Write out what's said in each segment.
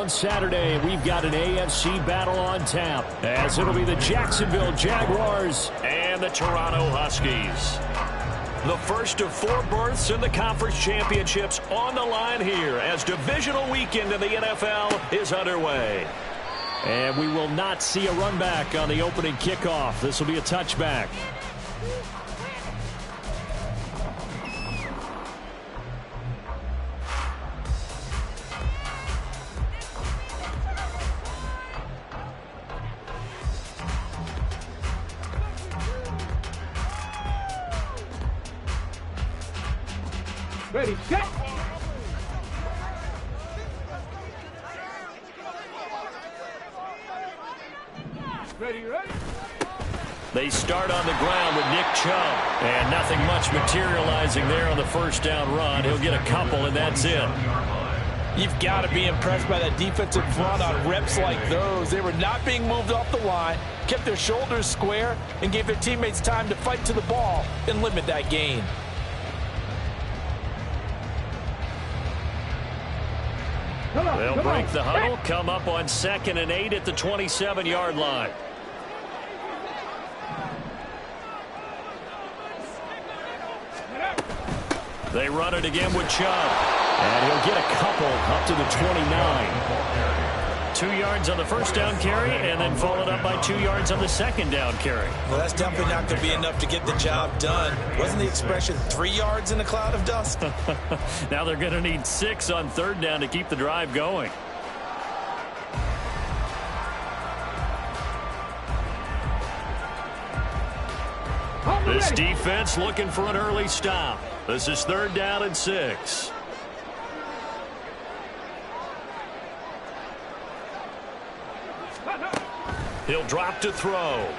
on Saturday. We've got an AFC battle on tap, as it'll be the Jacksonville Jaguars and the Toronto Huskies. The first of 4 berths in the conference championships on the line here as divisional weekend in the NFL is underway. And we will not see a run back on the opening kickoff. This will be a touchback. Ready, set. Ready, ready. They start on the ground with Nick Chubb. And nothing much materializing there on the first down run. He'll get a couple, and that's it. You've got to be impressed by that defensive front on reps like those. They were not being moved off the line, kept their shoulders square, and gave their teammates time to fight to the ball and limit that gain. They'll break the huddle, come up on 2nd and 8 at the 27-yard line. They run it again with Chubb. And he'll get a couple up to the 29. 2 yards on the first down carry, and then followed up by 2 yards on the second down carry. Well, that's definitely not going to be enough to get the job done. Wasn't the expression 3 yards in a cloud of dust? Now they're going to need 6 on 3rd down to keep the drive going. This defense looking for an early stop. This is 3rd down and 6. He'll drop to throw. And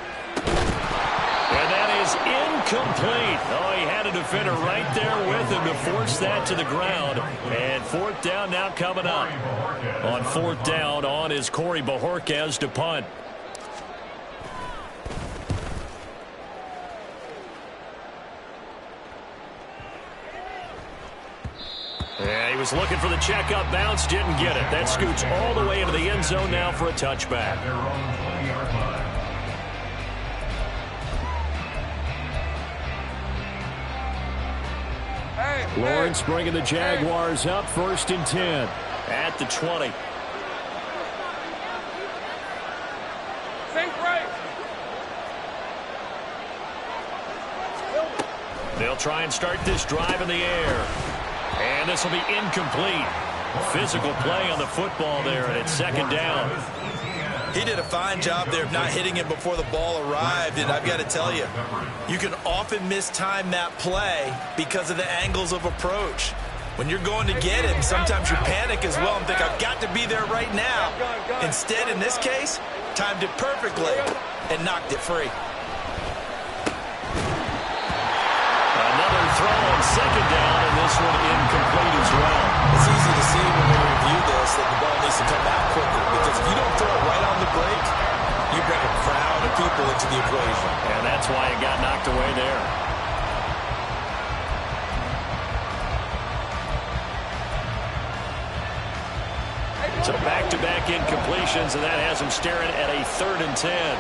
that is incomplete. Oh, he had a defender right there with him to force that to the ground. And 4th down now coming up. On 4th down, on is Corey Bojorquez to punt. Yeah, he was looking for the checkup bounce, didn't get it. That scoots all the way into the end zone now for a touchback. Lawrence bringing the Jaguars up, 1st and 10 at the 20. They'll try and start this drive in the air. And this will be incomplete. Physical play on the football there, and it's 2nd down. He did a fine job there of not hitting it before the ball arrived, and I've got to tell you, you can often mistime that play because of the angles of approach. When you're going to get him, sometimes you panic as well and think, I've got to be there right now. Instead, in this case, timed it perfectly and knocked it free. Another throw on 2nd down, and this one incomplete as well. It's easy to see when we review this that the ball needs to come back quicker, because if you don't throw it right on the break, you bring a crowd of people into the equation. And that's why it got knocked away there. So back-to-back incompletions, and that has him staring at a 3rd and 10.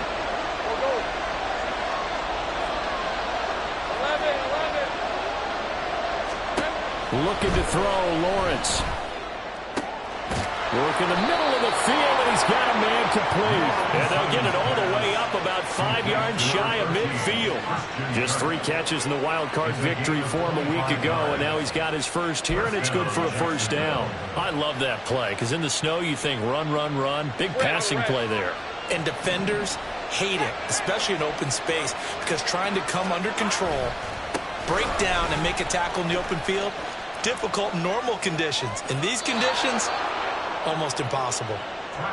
Looking to throw, Lawrence. Work in the middle of the field, and he's got a man complete. And they'll get it all the way up about 5 yards shy of midfield. Just 3 catches in the wild card victory for him a week ago, and now he's got his first here, and it's good for a 1st down. I love that play, because in the snow you think run, run, run. Big passing play there. And defenders hate it, especially in open space, because trying to come under control, break down, and make a tackle in the open field, difficult in normal conditions. In these conditions, almost impossible.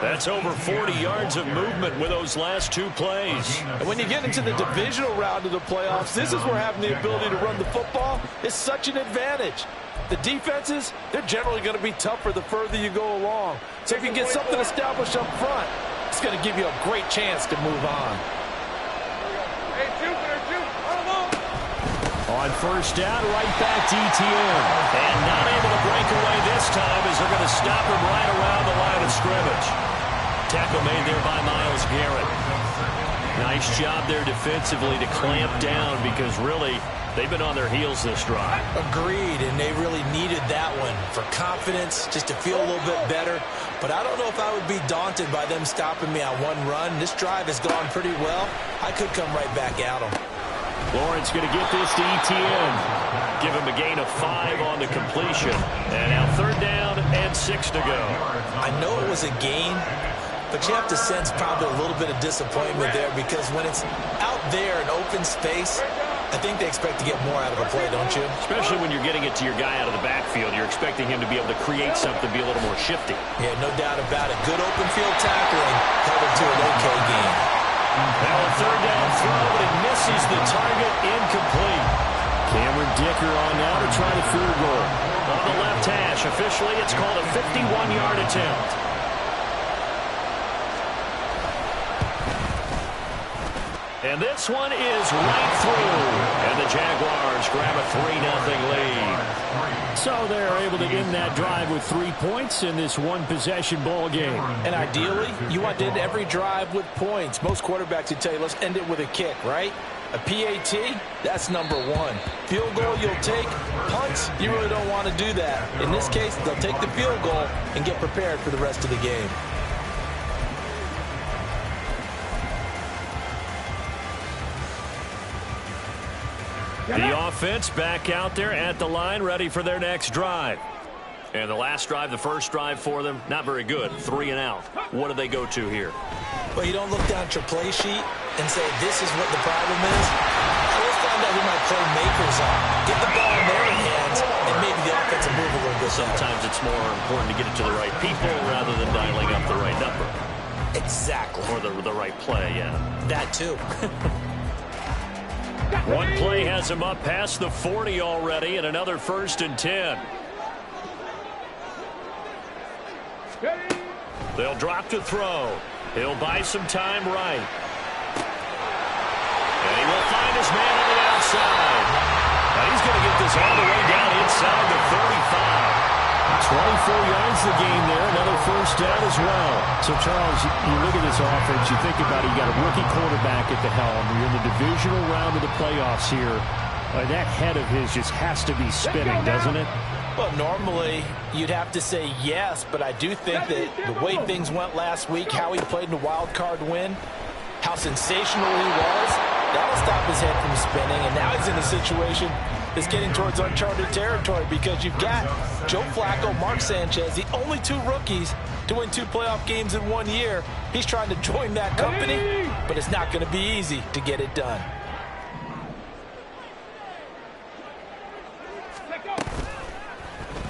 That's over 40 yards of movement with those last 2 plays. And when you get into the divisional round of the playoffs, this is where having the ability to run the football is such an advantage. The defenses, they're generally going to be tougher the further you go along. So if you get something established up front, it's going to give you a great chance to move on. On 1st down, right back to ETN. And not able to break away this time as they're going to stop him right around the line of scrimmage. tackle made there by Myles Garrett. Nice job there defensively to clamp down because really they've been on their heels this drive. Agreed, and they really needed that one for confidence, just to feel a little bit better. But I don't know if I would be daunted by them stopping me on one run. This drive has gone pretty well. I could come right back at them. Lawrence going to get this to Etienne. Give him a gain of 5 on the completion. And now 3rd down and 6 to go. I know it was a gain, but you have to sense probably a little bit of disappointment there because when it's out there in open space, I think they expect to get more out of a play, don't you? Especially when you're getting it to your guy out of the backfield. You're expecting him to be able to create something, be a little more shifty. Yeah, no doubt about it. Good open field tackling held him to an okay game. Now a 3rd down throw, but it misses the target, incomplete. Cameron Dicker on now to try the field goal. On the left hash, officially it's called a 51-yard attempt. And this one is right through. And the Jaguars grab a 3-0 lead. So they're able to end that drive with 3 points in this one-possession ball game. And ideally, you want to end every drive with points. Most quarterbacks would tell you, let's end it with a kick, right? A PAT, that's number 1. Field goal you'll take. Punts, you really don't want to do that. In this case, they'll take the field goal and get prepared for the rest of the game. The offense back out there at the line, ready for their next drive. And the last drive, the first drive for them, not very good. 3 and out. What do they go to here? Well, you don't look down at your play sheet and say, this is what the problem is. Let's find out who my playmakers are. Get the ball in their hands, and maybe the offense will move a little bit. Sometimes it's more important to get it to the right people rather than dialing up the right number. Exactly. Or the right play, yeah. That too. One play has him up past the 40 already, and another 1st and 10. They'll drop to throw. He'll buy some time right. And he will find his man on the outside. And he's going to get this all the way down inside the 35. 24 yards the game there. Another 1st down as well. So, Charles, you look at this offense, you think about it, you got a rookie quarterback at the helm. You're in the divisional round of the playoffs here. That head of his just has to be spinning, doesn't it? Well, normally you'd have to say yes, but I do think that the way things went last week, how he played in the wild card win, how sensational he was, that'll stop his head from spinning. And now he's in a situation that's getting towards uncharted territory because you've got Joe Flacco, Mark Sanchez, the only 2 rookies to win 2 playoff games in 1 year. He's trying to join that company, but it's not going to be easy to get it done.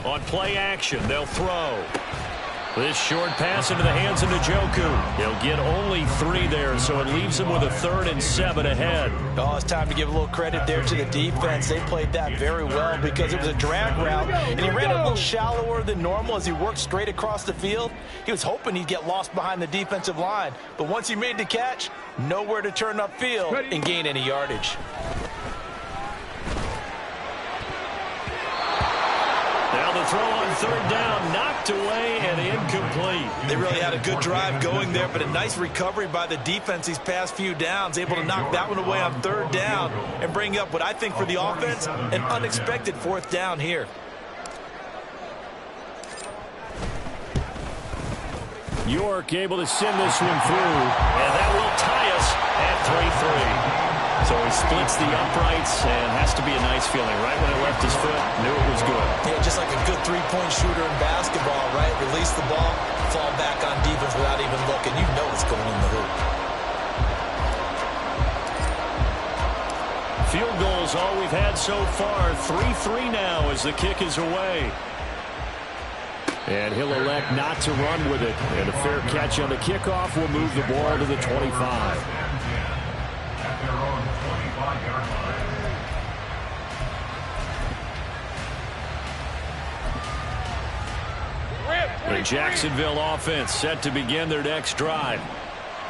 On play action, they'll throw. This short pass into the hands of Njoku. He'll get only 3 there, so it leaves him with a 3rd and 7 ahead. Oh, it's time to give a little credit there to the defense. They played that very well because it was a drag route, and he ran a little shallower than normal as he worked straight across the field. He was hoping he'd get lost behind the defensive line, but once he made the catch, nowhere to turn upfield and gain any yardage. Now the throw on 3rd down, knocked away and incomplete. They really had a good drive going there, but a nice recovery by the defense these past few downs, able to knock that one away on 3rd down and bring up what I think for the offense, an unexpected 4th down here. York able to send this one through, and that will tie us at 3-3. So he splits the uprights and has to be a nice feeling. Right when it left his foot, knew it was good. Yeah, just like a good 3-point shooter in basketball, right? Release the ball, fall back on defense without even looking. You know it's going in the hoop. Field goals all we've had so far. 3-3 now as the kick is away. And he'll elect not to run with it. And a fair catch on the kickoff will move the ball to the 25. The Jacksonville offense set to begin their next drive.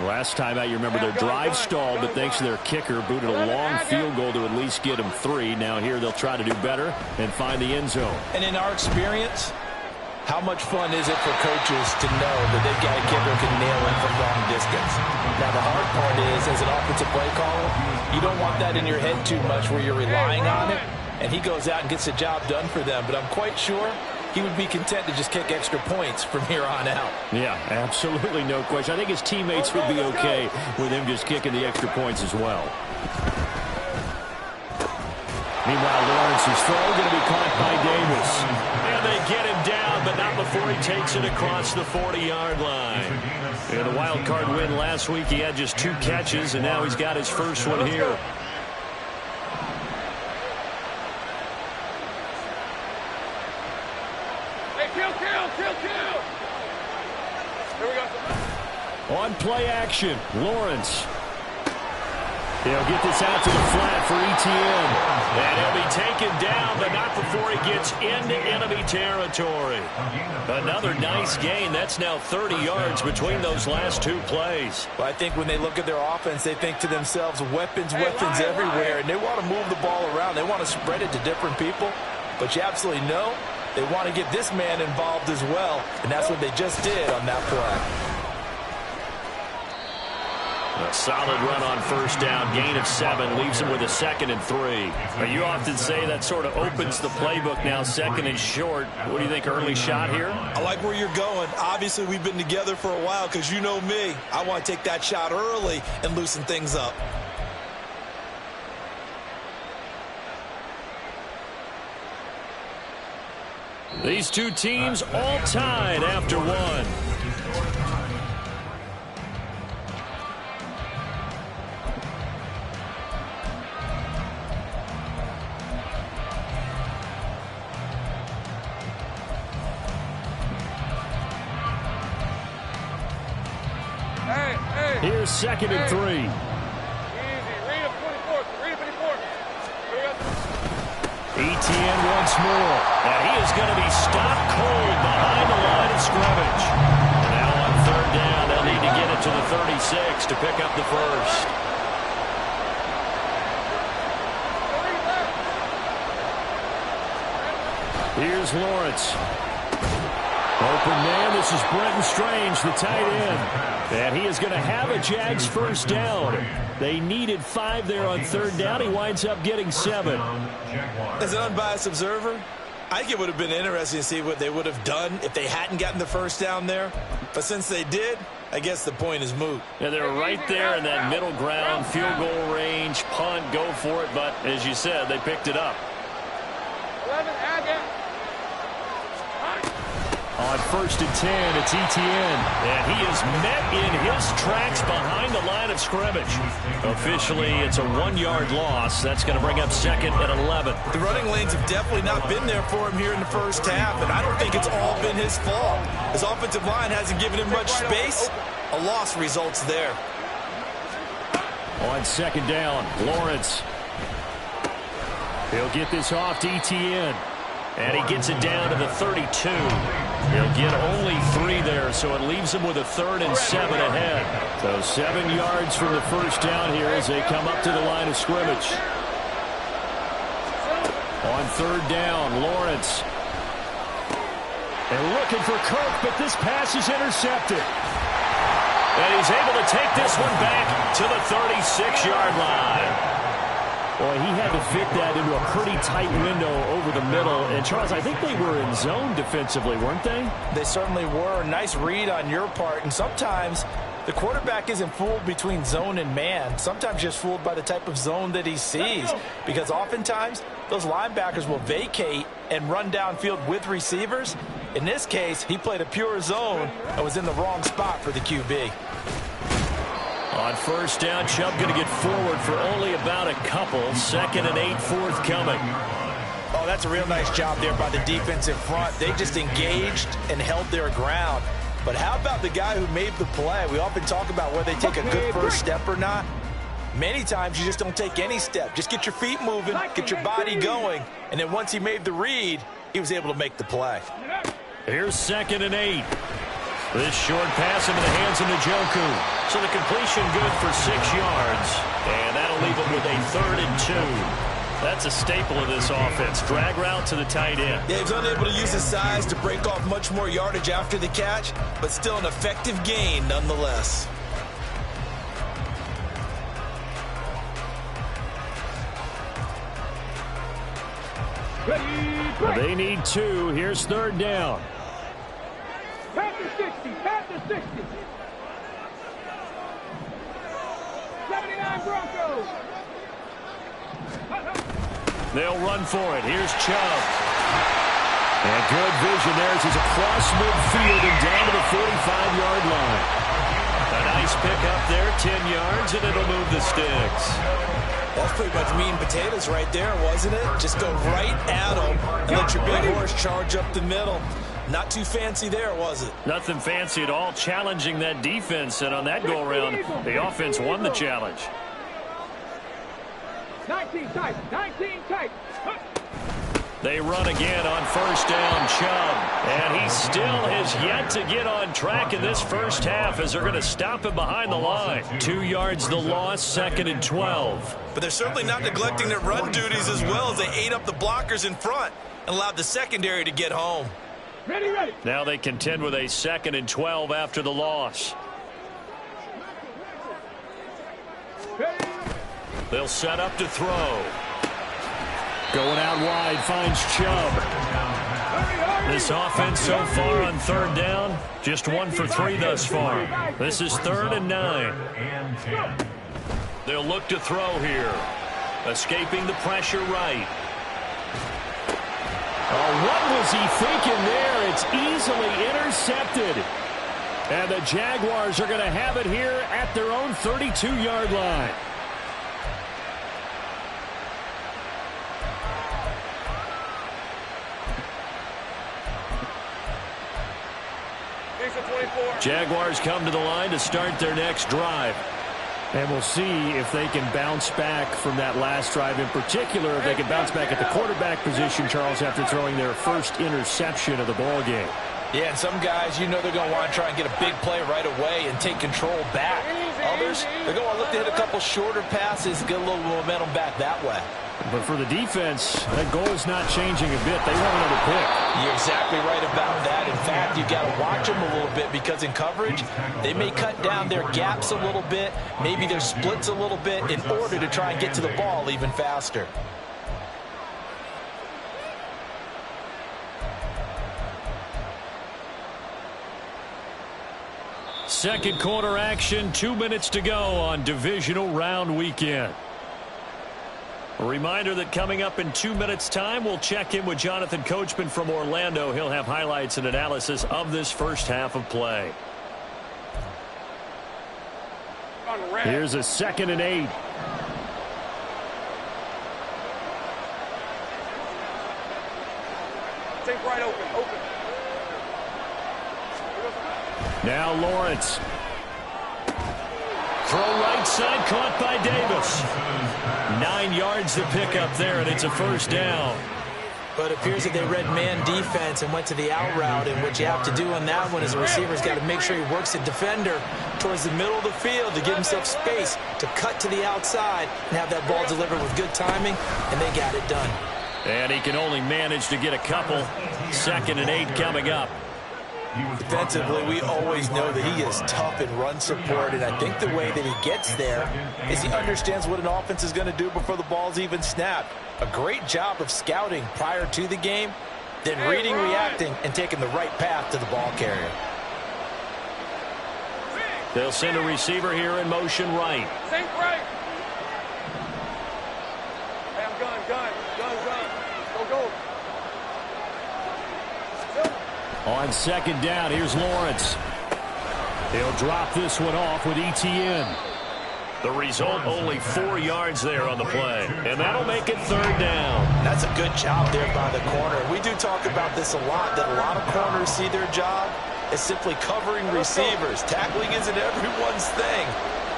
Last time out, you remember their drive stalled, but thanks to their kicker, booted a long field goal to at least get them 3. Now here they'll try to do better and find the end zone. And in our experience, How much fun is it for coaches to know that they've got a kicker who can nail it from long distance? Now, the hard part is, as an offensive play caller, you don't want that in your head too much where you're relying on it, and he goes out and gets the job done for them. But I'm quite sure he would be content to just kick extra points from here on out. Yeah, absolutely no question. I think his teammates would be okay with him just kicking the extra points as well. Meanwhile, Lawrence's throw going to be caught by Davis. And they get him down, but not before he takes it across the 40-yard line. In the wild card win last week, he had just 2 catches, and now he's got his first one here. Hey, kill. Here we go. On play action, Lawrence. He'll get this out to the flat for Etienne. And he'll be taken down, but not before he gets into enemy territory. Another nice gain. That's now 30 yards between those last 2 plays. Well, I think when they look at their offense, they think to themselves, weapons everywhere. And they want to move the ball around. They want to spread it to different people. But you absolutely know they want to get this man involved as well. And that's what they just did on that play. A solid run on first down, gain of 7, leaves him with a 2nd and 3. You often say that sort of opens the playbook now, 2nd and short. What do you think, early shot here? I like where you're going. Obviously, we've been together for a while because you know me. I want to take that shot early and loosen things up. These 2 teams all tied after 1. Here's 2nd and 3. Easy. Read him 24. Read him 24. Etienne once more. And he is going to be stopped cold behind the line of scrimmage. Now on 3rd down, they'll need to get it to the 36 to pick up the first. Here's Lawrence. Open man, this is Brenton Strange, the tight end. And he is going to have a Jags first down. They needed 5 there on 3rd down. He winds up getting 7. As an unbiased observer, I think it would have been interesting to see what they would have done if they hadn't gotten the first down there. But since they did, I guess the point is moot. Yeah, they're right there in that middle ground, field goal range, punt, go for it. But as you said, they picked it up. 11, On 1st and 10, it's Etienne. And he is met in his tracks behind the line of scrimmage. Officially, it's a 1-yard loss. That's going to bring up 2nd and 11. The running lanes have definitely not been there for him here in the first half, and I don't think it's all been his fault. His offensive line hasn't given him much space. A loss results there. On 2nd down, Lawrence. He'll get this off to Etienne. And he gets it down to the 32. He'll get only 3 there, so it leaves him with a 3rd and 7 ahead. So 7 yards from the first down here as they come up to the line of scrimmage. On 3rd down, Lawrence. And looking for Kirk, but this pass is intercepted. And he's able to take this one back to the 36-yard line. Boy, he had to fit that into a pretty tight window over the middle. And, Charles, I think they were in zone defensively, weren't they? They certainly were. Nice read on your part. And sometimes the quarterback isn't fooled between zone and man. Sometimes just fooled by the type of zone that he sees. Because oftentimes those linebackers will vacate and run downfield with receivers. In this case, he played a pure zone and was in the wrong spot for the QB. On first down, Chubb going to get forward for only about a couple. 2nd and 8 forthcoming. Oh, that's a real nice job there by the defense in front. They just engaged and held their ground. But how about the guy who made the play? We often talk about whether they take a good first step or not. Many times you just don't take any step. Just get your feet moving, get your body going. And then once he made the read, he was able to make the play. Here's 2nd and 8. This short pass into the hands of Njoku. So the completion good for 6 yards. And that'll leave him with a 3rd and 2. That's a staple of this offense. Drag route to the tight end. Yeah, he's unable to use his size to break off much more yardage after the catch, but still an effective gain nonetheless. They need 2. Here's 3rd down. Pat to 60. Pat to 60. 79 Broncos. They'll run for it. Here's Chubb. And good vision there as he's across midfield and down to the 45-yard line. A nice pick up there, 10 yards, and it'll move the sticks. That's pretty much meat and potatoes right there, wasn't it? Just go right at them and let your big horse charge up the middle. Not too fancy there, was it? Nothing fancy at all, challenging that defense, and on that go-around, the offense won the challenge. 19 tight. 19 tight. They run again on 1st down, Chubb. And he still has yet to get on track in this first half as they're going to stop him behind the line. 2 yards the loss, 2nd and 12. But they're certainly not neglecting their run duties as well as they ate up the blockers in front and allowed the secondary to get home. Ready, ready. Now they contend with a 2nd and 12 after the loss. They'll set up to throw. Going out wide, finds Chubb. This offense so far on 3rd down, just 1 for 3 thus far. This is 3rd and 9. They'll look to throw here. Escaping the pressure right. Oh, what was he thinking there? It's easily intercepted. And the Jaguars are going to have it here at their own 32-yard line. Jaguars come to the line to start their next drive. And we'll see if they can bounce back from that last drive in particular, if they can bounce back at the quarterback position, Charles, after throwing their first interception of the ball game. Yeah, and some guys, you know they're going to want to try and get a big play right away and take control back. Others, they're going to look to hit a couple shorter passes, get a little momentum back that way. But for the defense, that goal is not changing a bit. They want another pick. You're exactly right about that. In fact, you've got to watch them a little bit because in coverage, they may cut down their gaps a little bit, maybe their splits a little bit in order to try and get to the ball even faster. Second quarter action, 2 minutes to go on divisional round weekend. A reminder that coming up in 2 minutes' time, we'll check in with Jonathan Coachman from Orlando. He'll have highlights and analysis of this first half of play. Here's a 2nd and 8. Take right open. Now Lawrence. Throw right side, caught by Davis. 9 yards to pick up there, and it's a first down. But it appears that they read man defense and went to the out route, and what you have to do on that one as a receiver's got to make sure he works the defender towards the middle of the field to give himself space to cut to the outside and have that ball delivered with good timing, and they got it done. And he can only manage to get a couple. 2nd and 8 coming up. Defensively, we always know that he is tough in run support, and I think the way that he gets there is he understands what an offense is going to do before the ball's even snapped. A great job of scouting prior to the game, then reading, reacting, and taking the right path to the ball carrier. They'll send a receiver here in motion right. Sink right. Bam, gun. Go. On 2nd down, here's Lawrence. He'll drop this one off with Etienne. The result, only 4 yards there on the play. And that'll make it 3rd down. That's a good job there by the corner. We do talk about this a lot, that a lot of corners see their job as simply covering receivers. Tackling isn't everyone's thing.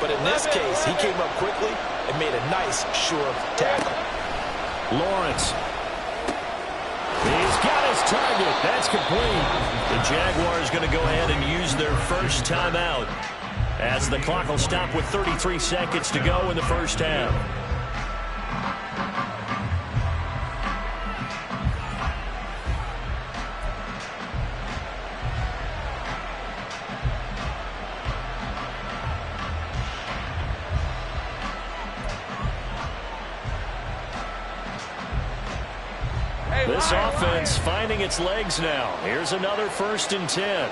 But in this case, he came up quickly and made a nice, sure tackle. Lawrence. He's got his target. That's complete. The Jaguars going to go ahead and use their first timeout as the clock will stop with 33 seconds to go in the first half. offense finding its legs now. Here's another 1st and 10.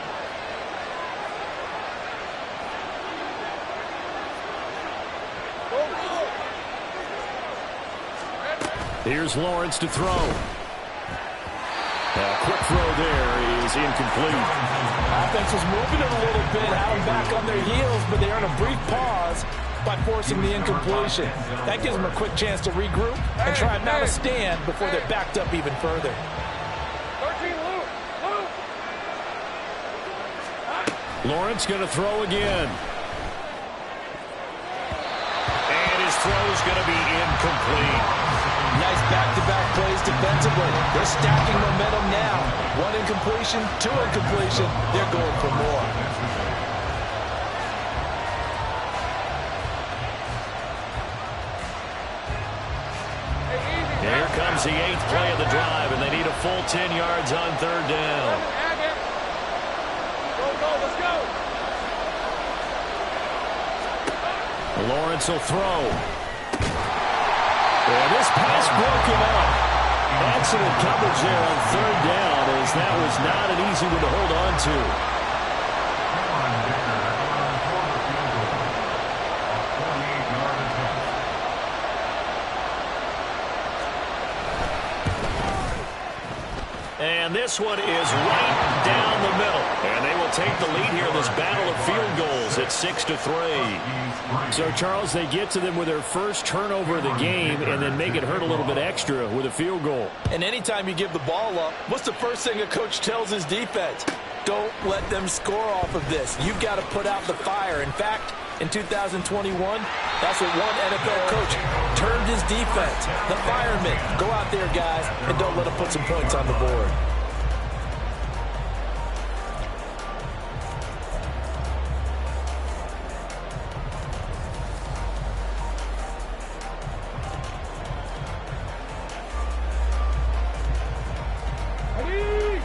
Here's Lawrence to throw. A quick throw there is incomplete. Offense was moving it a little bit, had them back on their heels, but they earn a brief pause by forcing the incompletion. That gives them a quick chance to regroup and try not to stand before they're backed up even further. 13, Luke. Lawrence going to throw again. And his throw is going to be incomplete. Nice back-to-back plays defensively. They're stacking momentum now. 1 incompletion, 2 incompletion. They're going for more. Here comes the 8th play of the drive, and they need a full 10 yards on 3rd down. Go, let's go. Lawrence will throw. And this pass broken up. Excellent coverage there on 3rd down, as that was not an easy one to hold on to. And this one is right down the middle. And they will take the lead here in this battle of field goals at 6-3. So, Charles, they get to them with their first turnover of the game and then make it hurt a little bit extra with a field goal. And anytime you give the ball up, what's the first thing a coach tells his defense? Don't let them score off of this. You've got to put out the fire. In fact, in 2021, that's what one NFL coach termed his defense. The firemen. Go out there, guys, and don't let them put some points on the board.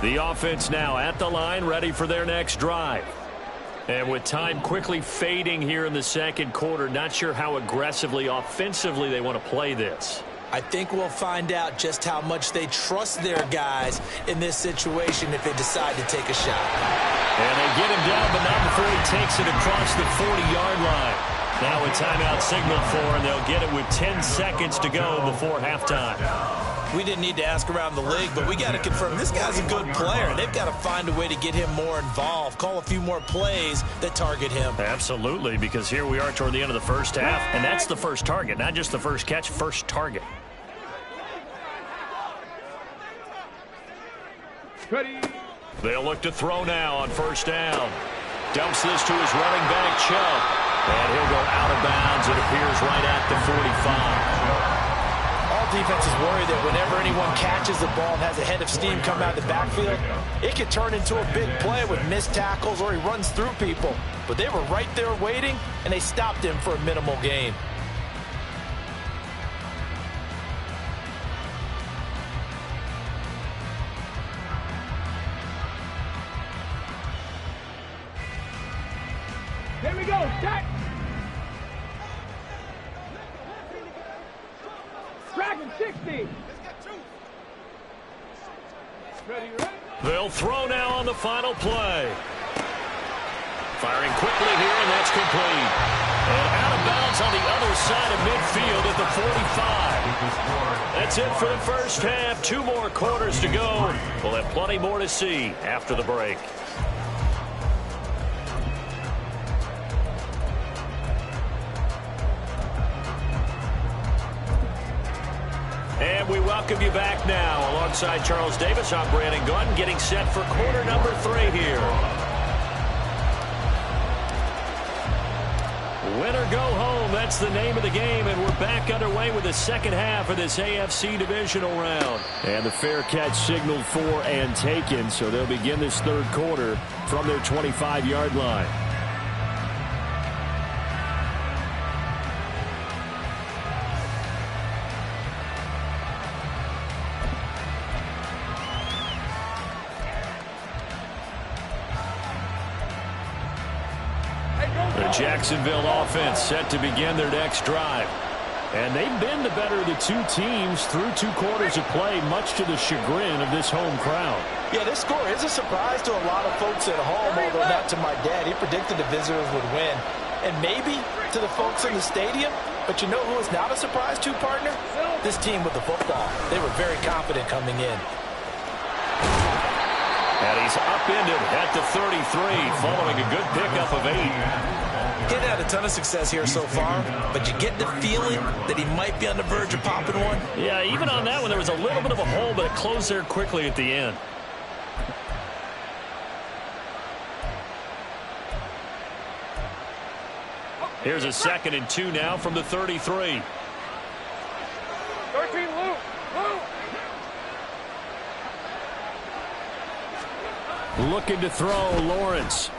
The offense now at the line, ready for their next drive. And with time quickly fading here in the 2nd quarter, not sure how aggressively, offensively they want to play this. I think we'll find out just how much they trust their guys in this situation if they decide to take a shot. And they get him down, but not before he takes it across the 40-yard line. Now a timeout signaled for, and they'll get it with 10 seconds to go before halftime. We didn't need to ask around the league, but we got to confirm this guy's a good player. They've got to find a way to get him more involved, call a few more plays that target him. Absolutely, because here we are toward the end of the first half, and that's the first target, not just the first catch, first target. Ready. They'll look to throw now on 1st down. Dumps this to his running back, Chubb. And he'll go out of bounds. It appears right at the 45. All defenses worry that whenever anyone catches the ball and has a head of steam come out of the backfield, it could turn into a big play with missed tackles or he runs through people. But they were right there waiting, and they stopped him for a minimal gain. Here we go, Jack. Dragon 60. Ready. They'll throw now on the final play. Firing quickly here, and that's complete. And out of bounds on the other side of midfield at the 45. That's it for the first half. 2 more quarters to go. We'll have plenty more to see after the break. And we welcome you back now. Alongside Charles Davis, I'm Brandon Gunn, getting set for quarter number 3 here. Win or go home, that's the name of the game, and we're back underway with the second half of this AFC divisional round. And the fair catch signaled for and taken, so they'll begin this 3rd quarter from their 25-yard line. The Jacksonville offense set to begin their next drive. And they've been the better of the two teams through 2 quarters of play, much to the chagrin of this home crowd. Yeah, this score is a surprise to a lot of folks at home, although not to my dad. He predicted the visitors would win. And maybe to the folks in the stadium. But you know who is not a surprise to, partner? This team with the football. They were very confident coming in. And he's upended at the 33, following a good pickup of 8. He's had a ton of success here so far, but you get the feeling that he might be on the verge of popping one. Yeah, even on that one, there was a little bit of a hole, but it closed there quickly at the end. Here's a 2nd and 2 now from the 33. 13, Luke. Looking to throw, Lawrence.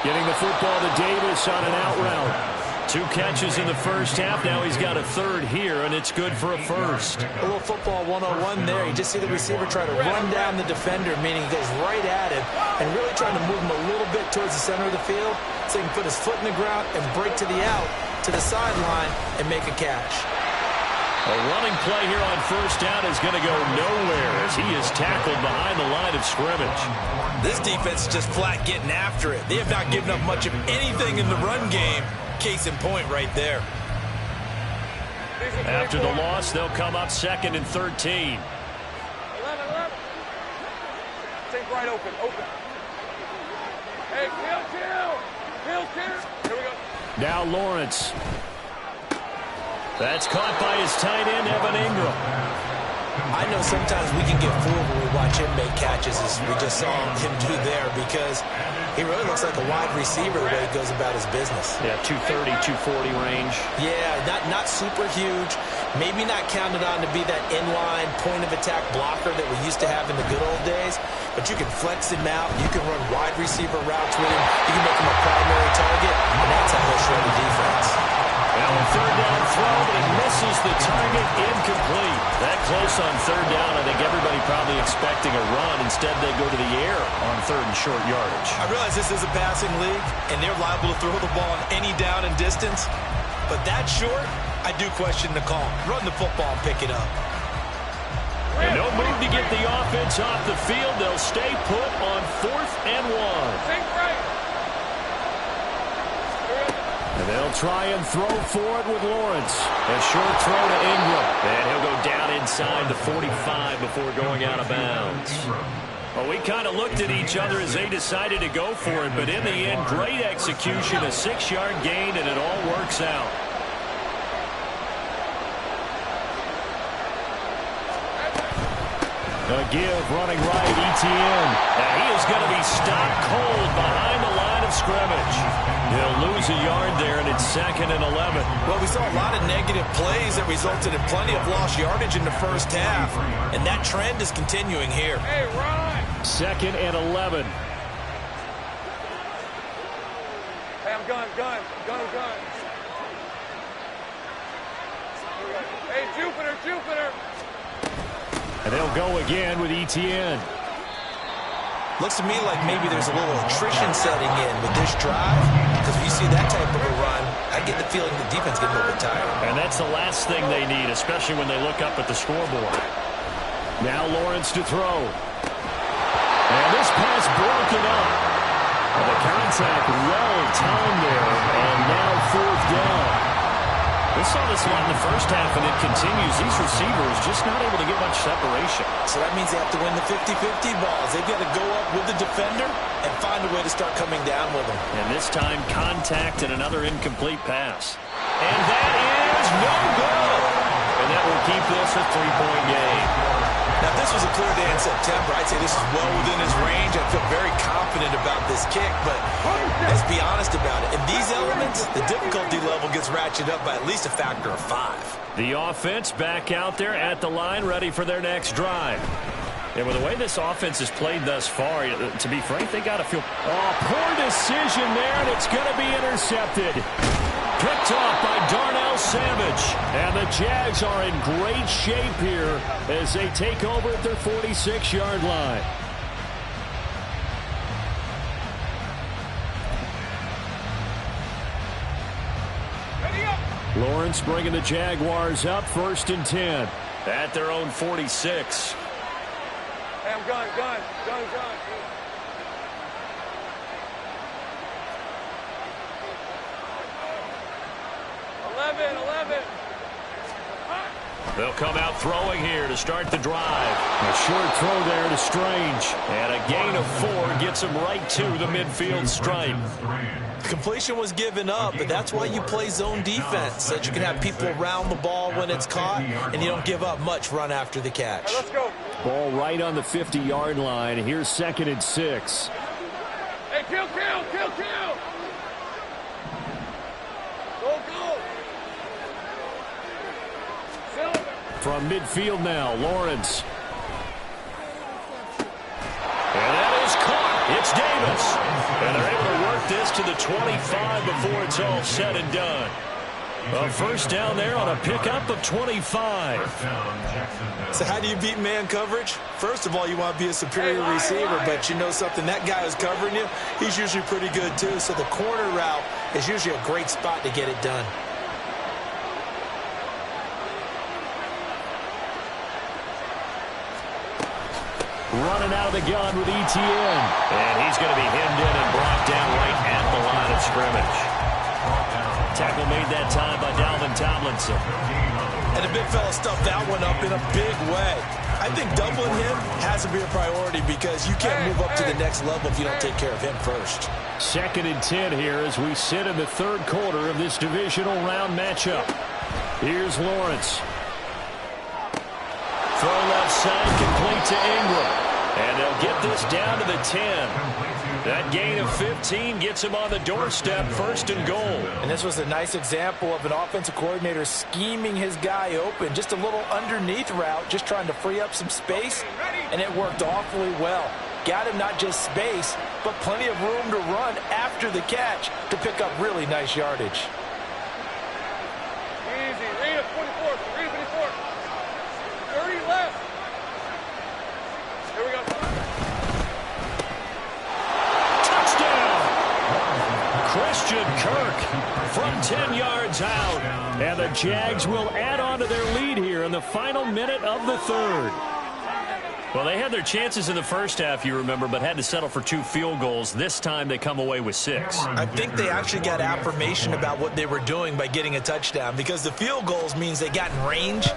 Getting the football to Davis on an out route. 2 catches in the first half. Now he's got a 3rd here, and it's good for a 1st. A little football 101 there. You just see the receiver try to run down the defender, meaning he goes right at him, and really trying to move him a little bit towards the center of the field so he can put his foot in the ground and break to the out, to the sideline, and make a catch. A running play here on 1st down is going to go nowhere as he is tackled behind the line of scrimmage. This defense is just flat getting after it. They have not given up much of anything in the run game. Case in point right there. After the loss, they'll come up 2nd and 13. 11. Take right open. Hey, kill. Here we go. Now Lawrence. That's caught by his tight end, Evan Ingram. I know sometimes we can get fooled when we watch him make catches, as we just saw him do there, because he really looks like a wide receiver the way he goes about his business. Yeah, 230, 240 range. Yeah, not super huge. Maybe not counted on to be that inline point-of-attack blocker that we used to have in the good old days, but you can flex him out. You can run wide receiver routes with him. You can make him a primary target, and that's how he'll show the defense. Now a 3rd down throw, but he misses the target, incomplete. That close on 3rd down, I think everybody probably expecting a run. Instead, they go to the air on 3rd and short yardage. I realize this is a passing league, and they're liable to throw the ball on any down and distance. But that short, I do question the call. Run the football and pick it up. And no move to get the offense off the field. They'll stay put on 4th and 1. Think right. And they'll try and throw for it with Lawrence. A short throw to Ingram. And he'll go down inside the 45 before going out of bounds. Well, we kind of looked at each other as they decided to go for it. But in the end, great execution, a 6-yard gain, and it all works out. A give running right, Etienne. And he is going to be stopped cold behind the line of scrimmage. He'll lose a yard there, and it's 2nd and 11. Well, we saw a lot of negative plays that resulted in plenty of lost yardage in the first half, and that trend is continuing here. Hey, run. 2nd and 11. Hey, I'm gun. Hey, Jupiter. And they'll go again with Etienne. Looks to me like maybe there's a little attrition setting in with this drive, because if you see that type of a run, I get the feeling the defense getting a little bit tired. And that's the last thing they need, especially when they look up at the scoreboard. Now Lawrence to throw. And this pass broken up. And the contact well timed there, and now 4th down. We saw this one in the first half, and it continues. These receivers just not able to get much separation. So that means they have to win the 50-50 balls. They've got to go up with the defender and find a way to start coming down with them. And this time, contact and another incomplete pass. And that is no good. And that will keep this a 3-point game. Now, if this was a clear day in September, I'd say this is well within his range. I feel very confident about this kick, but let's be honest about it. In these elements, the difficulty level gets ratcheted up by at least a factor of 5. The offense back out there at the line, ready for their next drive. And with the way this offense has played thus far, to be frank, they got to feel... Oh, poor decision there, and it's going to be intercepted. Picked off by Darnell Savage. And the Jags are in great shape here as they take over at their 46-yard line. Lawrence bringing the Jaguars up 1st and 10 at their own 46. Hey, I'm gun. 11. They'll come out throwing here to start the drive. A short throw there to Strange. And a gain of 4 gets him right to the midfield stripe. Completion was given up, but that's why you play zone defense, so that you can have people around the ball when it's caught, and you don't give up much run after the catch. Right, let's go. Ball right on the 50-yard line. Here's 2nd and 6. Hey, kill. Go. Silver. From midfield now, Lawrence. And that is caught. It's Davis. And they're able to work this to the 25 before it's all said and done. A first down there on a pickup of 25. So how do you beat man coverage? First of all, you want to be a superior receiver, but you know something, that guy who's covering you, he's usually pretty good too. So the corner route is usually a great spot to get it done. Running out of the gun with Etienne. And he's going to be hemmed in and brought down right at the line of scrimmage. Tackle made that time by Dalvin Tomlinson. And the big fella stuffed that one up in a big way. I think doubling him has to be a priority because you can't move up to the next level if you don't take care of him first. 2nd and 10 here as we sit in the 3rd quarter of this divisional round matchup. Here's Lawrence. Throw left side, complete to Ingram. And they'll get this down to the 10. That gain of 15 gets him on the doorstep, 1st and goal. And this was a nice example of an offensive coordinator scheming his guy open. Just a little underneath route, just trying to free up some space, and it worked awfully well. Got him not just space, but plenty of room to run after the catch to pick up really nice yardage. Easy. Read it, 24. 30 left. Here we go. Touchdown! Christian Kirk from 10 yards out. And the Jags will add on to their lead here in the final minute of the 3rd. Well, they had their chances in the first half, you remember, but had to settle for 2 field goals. This time they come away with 6. I think they actually got affirmation about what they were doing by getting a touchdown because the field goals means they got in range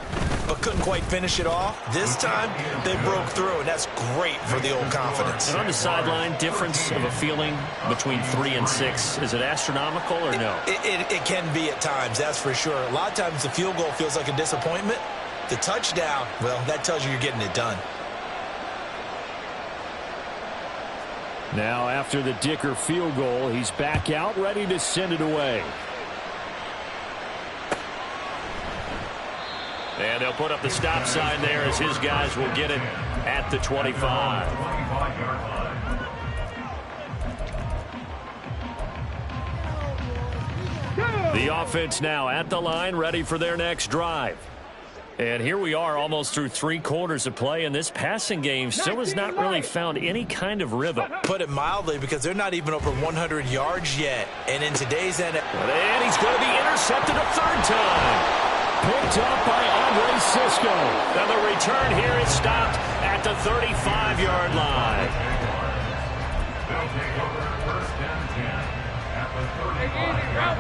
but couldn't quite finish it off. This time, they broke through, and that's great for the old confidence. And on the sideline, difference of a feeling between 3 and 6, is it astronomical or no? It can be at times, that's for sure. A lot of times the field goal feels like a disappointment. The touchdown, well, that tells you you're getting it done. Now, after the Dicker field goal, he's back out, ready to send it away. And they'll put up the stop sign there as his guys will get it at the 25. The offense now at the line, ready for their next drive. And here we are almost through 3 quarters of play, and this passing game still has not really found any kind of rhythm. Put it mildly, because they're not even over 100 yards yet. And in today's NFL... And he's going to be intercepted a 3rd time. Picked up by Andre Cisco. And the return here is stopped at the 35-yard line. Hey, easy. Route.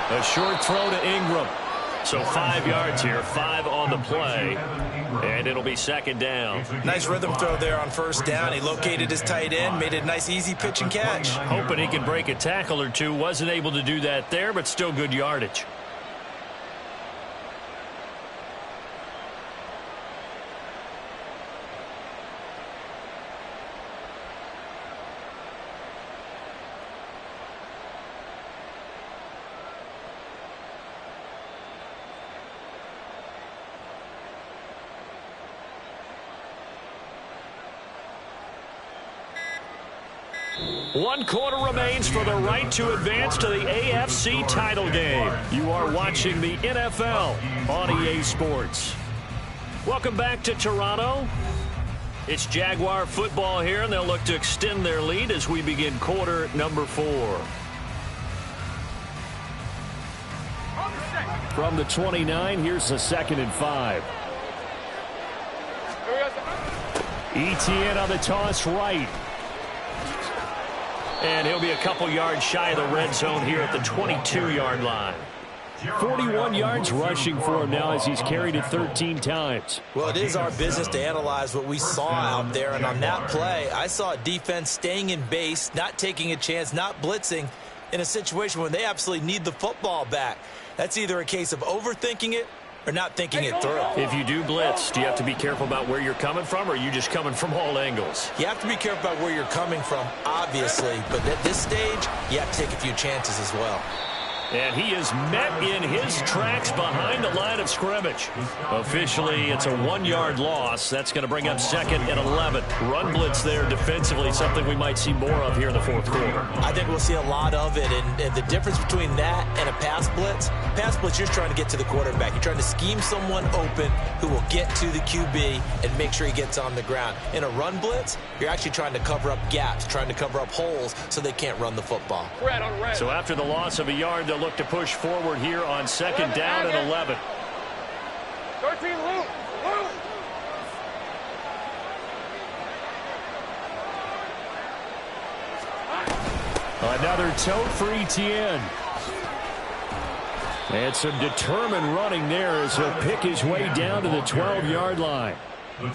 A short throw to Ingram. So 5 yards here, 5 on the play, and it'll be 2nd down. Nice rhythm throw there on 1st down. He located his tight end, made it a nice easy pitch and catch. Hoping he can break a tackle or two. Wasn't able to do that there, but still good yardage. One quarter remains for the right to advance to the AFC title game. You are watching the NFL on EA Sports. Welcome back to Toronto. It's Jaguar football here, and they'll look to extend their lead as we begin quarter number 4. From the 29, here's the 2nd and 5. Etienne on the toss right. And he'll be a couple yards shy of the red zone here at the 22-yard line. 41 yards rushing for him now as he's carried it 13 times. Well, it is our business to analyze what we saw out there. And on that play, I saw a defense staying in base, not taking a chance, not blitzing in a situation when they absolutely need the football back. That's either a case of overthinking it or not thinking it through. If you do blitz, do you have to be careful about where you're coming from, or are you just coming from all angles? You have to be careful about where you're coming from, obviously. But at this stage, you have to take a few chances as well. And he is met in his tracks behind the line of scrimmage. Officially, it's a 1-yard loss. That's going to bring up 2nd and 11. Run blitz there defensively, something we might see more of here in the 4th quarter. I think we'll see a lot of it. And the difference between that and a pass blitz, you're trying to get to the quarterback. You're trying to scheme someone open who will get to the QB and make sure he gets on the ground. In a run blitz, you're actually trying to cover up gaps, trying to cover up holes so they can't run the football. Red on red. So after the loss of a yard, they'll look to push forward here on 2nd down and 11. 13 loop. Another tote for Etienne. And some determined running there as he'll pick his way down to the 12-yard line.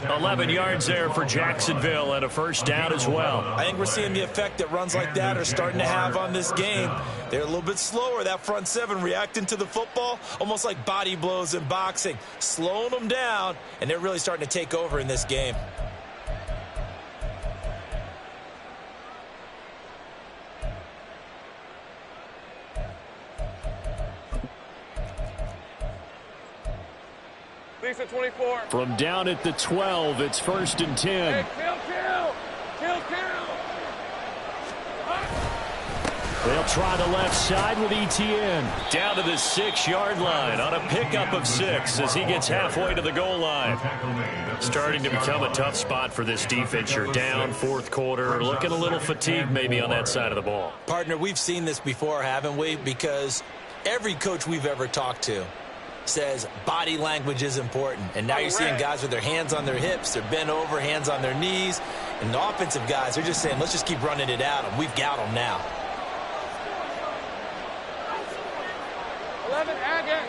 11 yards there for Jacksonville and a 1st down as well. I think we're seeing the effect that runs like that are starting to have on this game. They're a little bit slower, that front 7 reacting to the football, almost like body blows in boxing, slowing them down, and they're really starting to take over in this game. Lisa 24. From down at the 12, it's 1st and 10. Hey, kill. They'll try the left side with Etienne. Down to the 6-yard line on a pickup of 6 as he gets halfway to the goal line. Starting to become a tough spot for this defense. You're down 4th quarter, looking a little fatigued maybe on that side of the ball. Partner, we've seen this before, haven't we? Because every coach we've ever talked to says body language is important. And now you're seeing guys with their hands on their hips, they're bent over, hands on their knees. And the offensive guys, they're just saying, let's just keep running it at them. We've got them now. 11, Agate.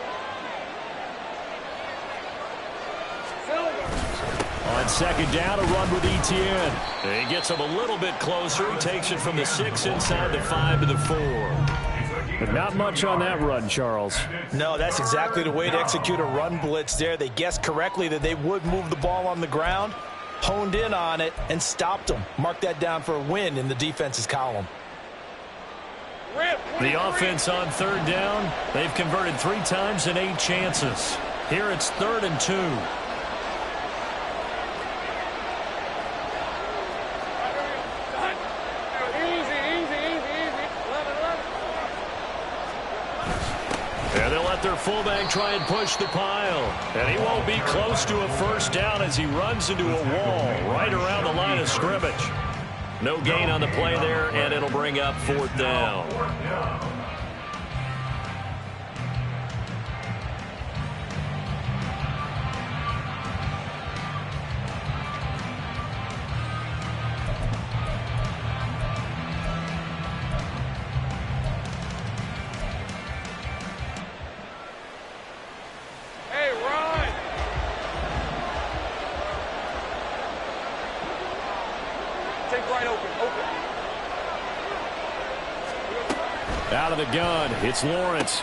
On 2nd down, a run with Etienne. He gets him a little bit closer. He takes it from the 6 inside the 5 to the 4. But not much on that run, Charles. No, that's exactly the way to execute a run blitz there. They guessed correctly that they would move the ball on the ground, honed in on it, and stopped them. Mark that down for a win in the defense's column. The offense on 3rd down, they've converted 3 times in 8 chances. Here it's 3rd and 2. And they'll let their fullback try and push the pile. And he won't be close to a 1st down as he runs into a wall right around the line of scrimmage. No gain on the play there, and it'll bring up 4th down. Out of the gun, it's Lawrence.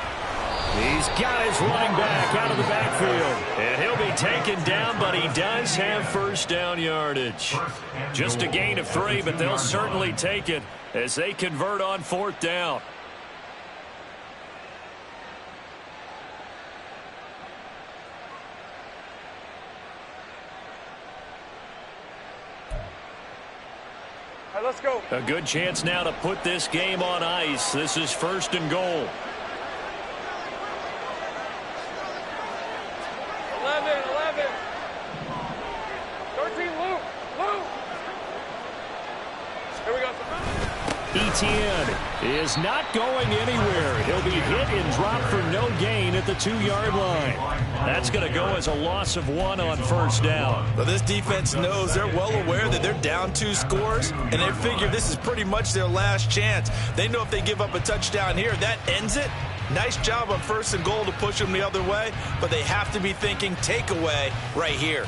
He's got his running back out of the backfield. And he'll be taken down, but he does have 1st down yardage. Just a gain of 3, but they'll certainly take it as they convert on 4th down. Let's go. A good chance now to put this game on ice. This is 1st and goal. 11. see Luke. Luke. Here we go. Etienne is not going anywhere. He'll be hit and dropped for no gain at the 2-yard line. That's going to go as a loss of 1 on first down. Well, this defense knows, they're well aware that they're down 2 scores, and they figure this is pretty much their last chance. They know if they give up a touchdown here, that ends it. Nice job on 1st and goal to push them the other way, but they have to be thinking takeaway right here.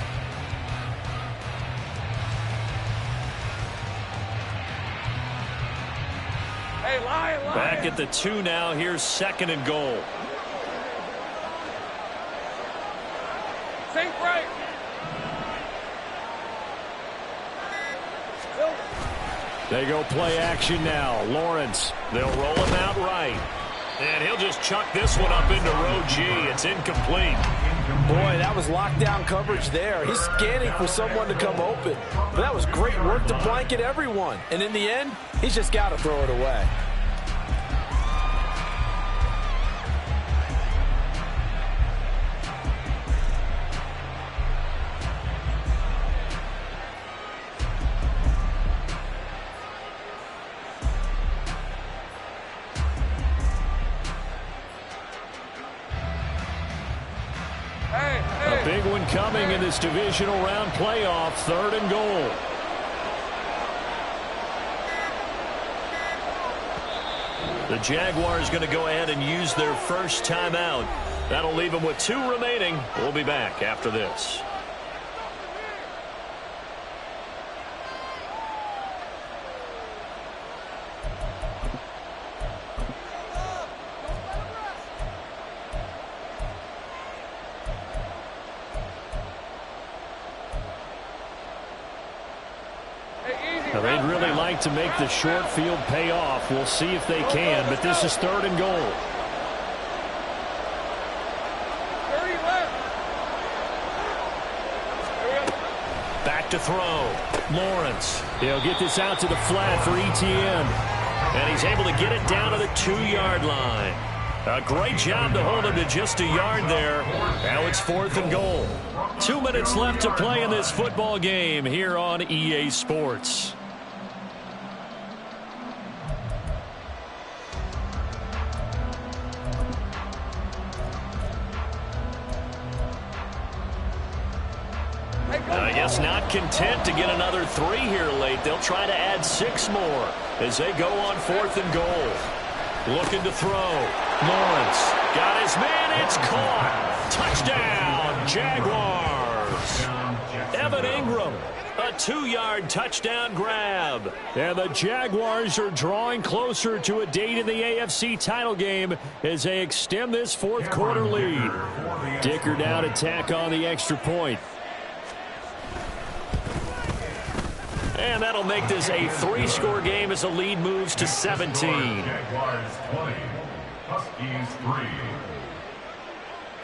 Hey, Lion. Back at the 2 now. Here's 2nd and goal. Sink right. They go play action now. Lawrence, they'll roll him out right. And he'll just chuck this one up into row G. It's incomplete. Boy, that was lockdown coverage there. He's scanning for someone to come open. But that was great work to blanket everyone. And in the end, he's just got to throw it away. A big one coming in this divisional round playoff. 3rd and goal. The Jaguars going to go ahead and use their first timeout. That'll leave them with 2 remaining. We'll be back after this. They'd really like to make the short field pay off. We'll see if they can, but this is 3rd and goal. 30 left. Back to throw. Lawrence. He'll get this out to the flat for Etienne. And he's able to get it down to the 2-yard line. A great job to hold him to just a yard there. Now it's 4th and goal. 2 minutes left to play in this football game here on EA Sports. I guess not content to get another 3 here late. They'll try to add 6 more as they go on 4th and goal. Looking to throw. Lawrence got his man. It's caught. Touchdown, Jaguars. Evan Ingram, a 2-yard touchdown grab. And the Jaguars are drawing closer to a date in the AFC title game as they extend this 4th quarter lead. Dicker now to tack on the extra point. And that'll make this a 3-score game as the lead moves to 17. Jaguars 20, Huskies 3.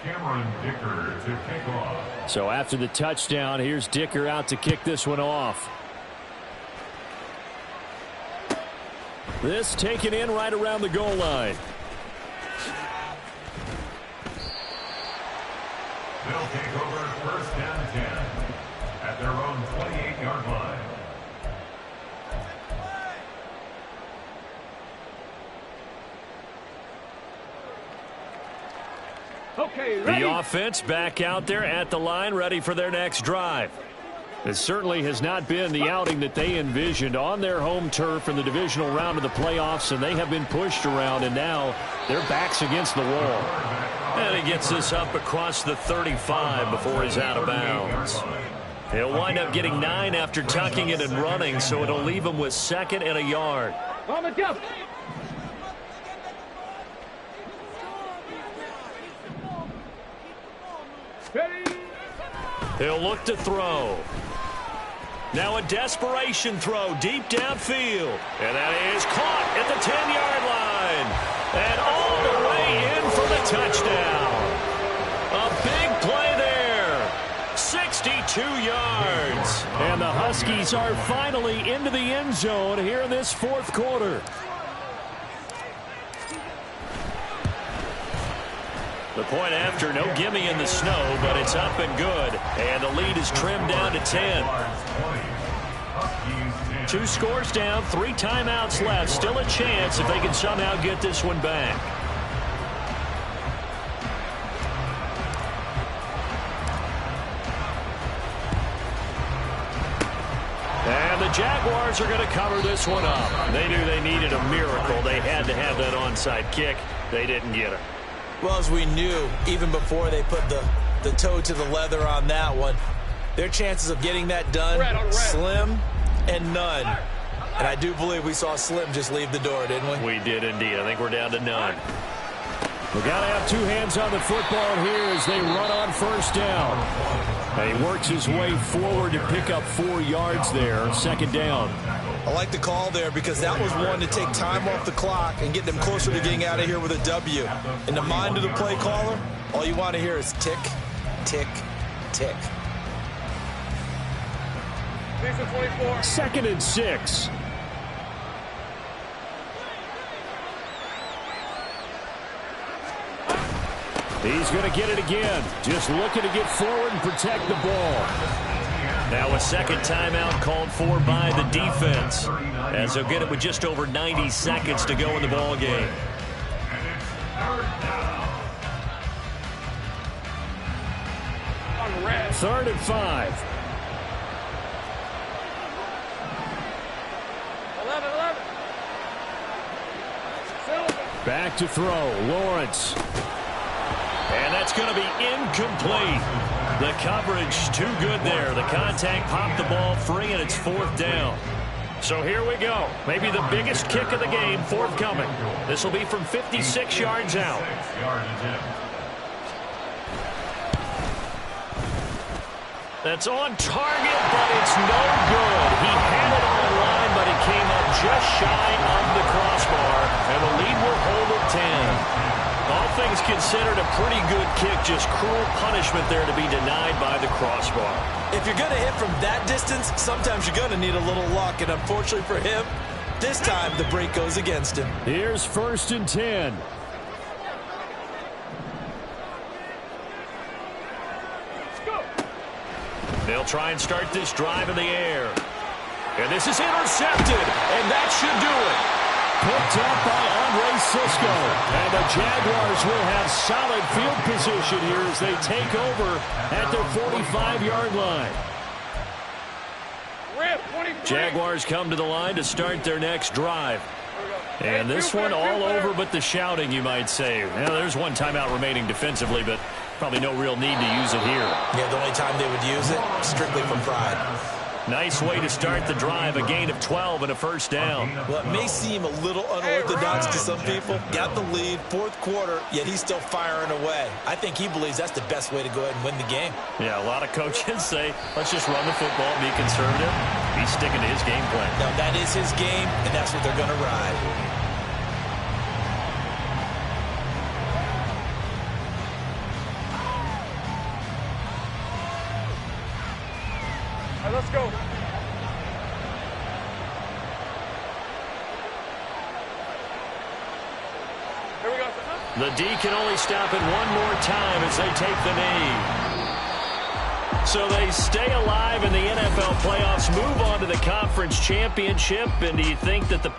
Cameron Dicker to kick off. So after the touchdown, here's Dicker out to kick this one off. This taken in right around the goal line. They'll take over 1st and 10 at their own 28-yard line. Okay, ready. The offense back out there at the line, ready for their next drive. It certainly has not been the outing that they envisioned on their home turf in the divisional round of the playoffs, and they have been pushed around, and now their back's against the wall. And he gets this up across the 35 before he's out of bounds. He'll wind up getting 9 after tucking it and running, so it'll leave him with 2nd and a yard. He'll look to throw. Now a desperation throw deep downfield. And that is caught at the 10-yard line. And all the way in for the touchdown. A big play there. 62 yards. And the Huskies are finally into the end zone here in this 4th quarter. The point after. No gimme in the snow, but it's up and good. And the lead is trimmed down to 10. 2 scores down, 3 timeouts left. Still a chance if they can somehow get this one back. And the Jaguars are going to cover this one up. They knew they needed a miracle. They had to have that onside kick. They didn't get it. Well, as we knew, even before they put the toe to the leather on that one, their chances of getting that done, slim and none. And I do believe we saw Slim just leave the door, didn't we? We did indeed. I think we're down to none. We've got to have 2 hands on the football here as they run on first down. And he works his way forward to pick up 4 yards there, second down. I like the call there because that was one to take time off the clock and get them closer to getting out of here with a W. In the mind of the play caller, all you want to hear is tick, tick, tick. 24. 2nd and 6. He's going to get it again. Just looking to get forward and protect the ball. Now a second timeout called for by the defense, as they'll get it with just over 90 seconds to go in the ball game. Third and 5. 11. Back to throw. Lawrence. And that's going to be incomplete. The coverage too good there. The contact popped the ball free, and it's 4th down. So here we go. Maybe the biggest kick of the game forthcoming. This will be from 56 yards out. That's on target, but it's no good. He had it on the line, but it came up just shy of the crossbar, and the lead will hold at 10. All things considered, a pretty good kick, just cruel punishment there to be denied by the crossbar. If you're going to hit from that distance, sometimes you're going to need a little luck, and unfortunately for him, this time the break goes against him. Here's 1st and 10. They'll try and start this drive in the air. And this is intercepted, and that should do it. Picked up by Andre Cisco. And the Jaguars will have solid field position here as they take over at their 45-yard line. Jaguars come to the line to start their next drive. And this one all over but the shouting, you might say. Now, there's one timeout remaining defensively, but probably no real need to use it here. Yeah, the only time they would use it, strictly from pride. Nice way to start the drive, a gain of 12 and a 1st down. Well, it may seem a little unorthodox to some people. Got the lead, 4th quarter, yet he's still firing away. I think he believes that's the best way to go ahead and win the game. Yeah, a lot of coaches say, let's just run the football, be conservative. He's sticking to his game plan. Now, that is his game, and that's what they're going to ride. Let's go. Here we go. The D can only stop it one more time as they take the knee. So they stay alive in the NFL playoffs, move on to the conference championship, and do you think that the